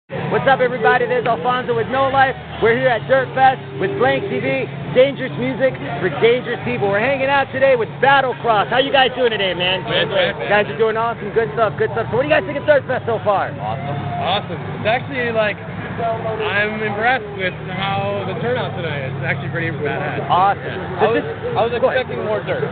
What's up, everybody? There's Alfonso with Knowlyfe. We're here at Dirtfest with BlankTV. Dangerous music for dangerous people. We're hanging out today with Battlecross. How you guys doing today, man? Fantastic. You guys are doing awesome. Good stuff, good stuff. So what do you guys think of Dirtfest so far? Awesome. It's actually like, I'm impressed with how the turnout tonight is. It's actually pretty badass. Awesome. I was expecting more dirt.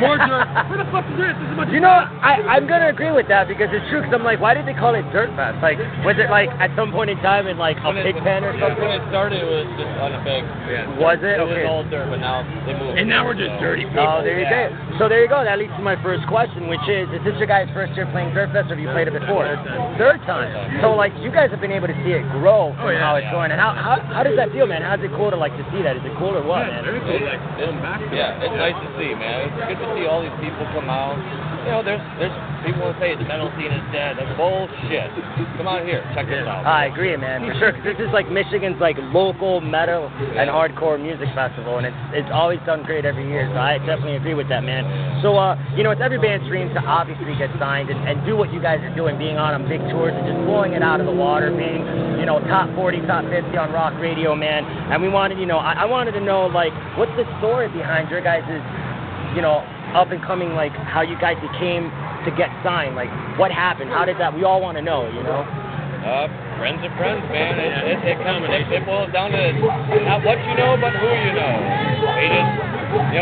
More dirt? Where the fuck is this? This is much. You know, I'm going to agree with that because it's true. Because I'm like, why did they call it Dirtfest? Like, was it like at some point in time in like a pig pen or something? When it started, it was just on a big. Yeah. Was it? It Okay. was all dirt, but now they moved. And now we're just dirty people. Oh, there you go. So there you go. That leads to my first question, which is this your guys' first year playing Dirtfest, or have you played it before? Third time. So like, you guys have been able to see it grow from how it's going. And how does that feel, man? How's it cool to like to see that? Is it cool or what, man? Very cool. Like, It's nice to see, man. It's good to see all these people come out. You know, there's people who say the metal scene is dead. That's bullshit. Come out here, check this out. I agree, man, for sure. Cause this is like Michigan's like local metal and hardcore music festival, and it's always done great every year. So I definitely agree with that, man. So you know, it's every band's dream to obviously get signed and do what you guys are doing, being on big tours and just blowing it out of the water, being top 40, top 50 on rock radio, man. And we wanted, I wanted to know like what's the story behind your guys' up and coming, like how you guys became to get signed, like what happened, how did that, we all want to know, Friends of friends, man. It boils down to not what you know, but who you know.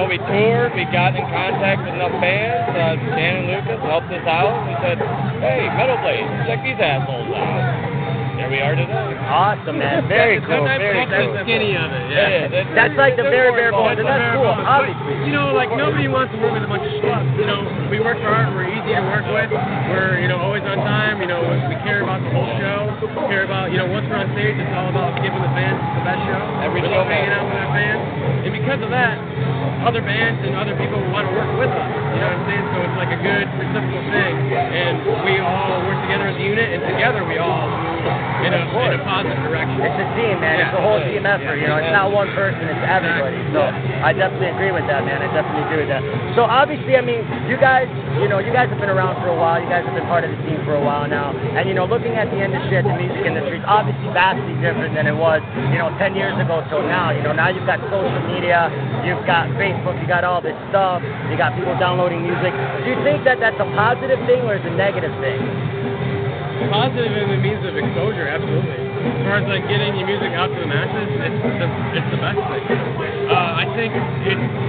We toured, we got in contact with enough bands, Dan and Lucas helped us out, we said, hey, Metal Blade, check these assholes out. Here we are today. Awesome, man. Very cool. Very cool. cool. Skinny of it, yeah. That's like the very bare bones, and that's cool, obviously. Like nobody wants to work with a bunch of schlubs. We work hard. We're easy to work with. We're always on time. We care about the whole show. We care about once we're on stage, it's all about giving the fans the best show. Every show, hanging out with our fans, and because of that, other bands and other people want to work with us. You know what I'm saying? So it's like a good reciprocal thing, and we all work together as a unit, and together we all move in a positive direction. It's a team, man. It's a whole team effort. It's not one person. It's everybody. So I definitely agree with that, man. I definitely agree with that. So obviously, I mean, you guys have been around for a while. You guys have been part of the team for a while now. And looking at the industry, at the music industry, it's obviously vastly different than it was, 10 years ago till now. Now you've got social media, you've got Facebook, you got all this stuff, you got people downloading music. Do you think that that's a positive thing or is it a negative thing? Positive in the means of exposure, absolutely. As far as like getting your music out to the masses, it's the best thing. I think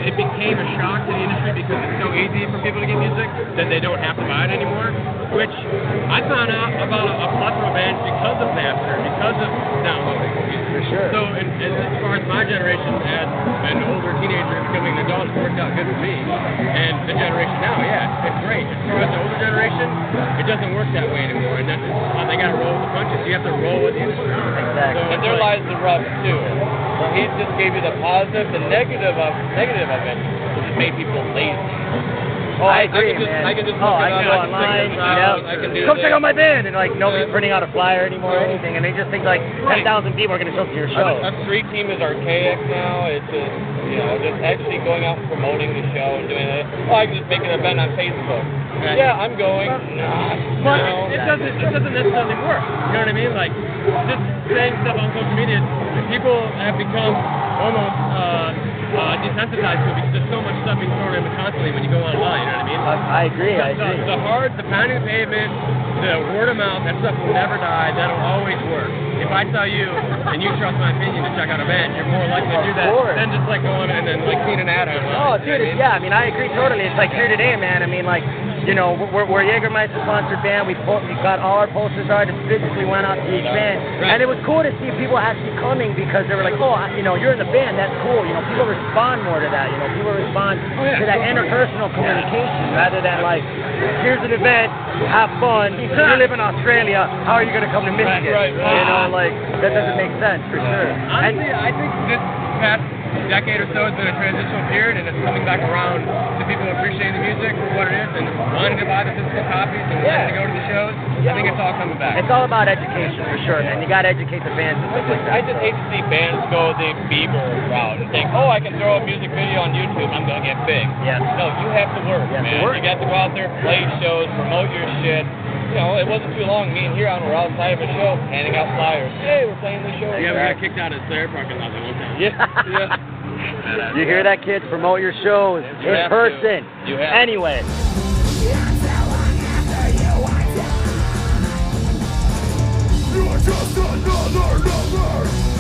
it became a shock to the industry because it's so easy for people to get music that they don't have to buy it anymore. Which I found out about a plethora of bands because of Napster, because of downloading music. For sure. So and as far as my generation as an older teenager becoming an adult, it worked out good for me. And the generation now, it's great. As far as the older generation, it doesn't work that way anymore. And that's how they got to roll with the punches. You have to roll with the industry. Exactly. And their lives are rough too. So he just gave you the positive, the negative of it. It just made people lazy. I agree, man. I can just go online. Come check out my band, and like nobody's printing out a flyer anymore or anything, and they just think like 10,000 people are going to show up to your show. A street team is archaic now. It's just actually going out and promoting the show and doing it. I can just make an event on Facebook. Yeah, I'm going. It doesn't necessarily work. You know what I mean? Like just saying stuff on social media, people have become almost desensitized to it because there's so much stuff being thrown in constantly when you go online. You know what I mean? I agree. The pounding the pavement, the word of mouth, that stuff will never die. That'll always work. If I tell you and you trust my opinion to check out a band, you're more likely to do that than just like going and then like seeing an ad online. Oh, dude, I mean, I agree totally. It's like here today, man. I mean, like. We're Jägermeister sponsored band. We got all our posters art and physically went out to each band. Right. And it was cool to see people actually coming because they were like, you're in the band, that's cool. People respond more to that. People respond to that interpersonal communication rather than like, here's an event, have fun. You live in Australia, how are you going to come to Michigan? Right. That doesn't make sense for sure. Honestly, I think this past decade or so has been a transitional period, and it's coming back around to people appreciating the music for what it is and wanting to buy the physical copies and wanting to go to the shows. I think it's all coming back. It's all about education for sure, man. You got to educate the fans and stuff like that. I just hate to see bands go the Bieber route and think, I can throw a music video on YouTube, I'm going to get big. Yeah. No, you have to work, man. You got to go out there, play shows, promote your shit. you know, it wasn't too long. Me and Huron were outside of a show handing out flyers. Hey, we're playing the show. Yeah, we got kicked out of Slayer parking lot that one time. Yeah. You hear that, kids? Promote your shows in person. You have Anyway. You're just another number.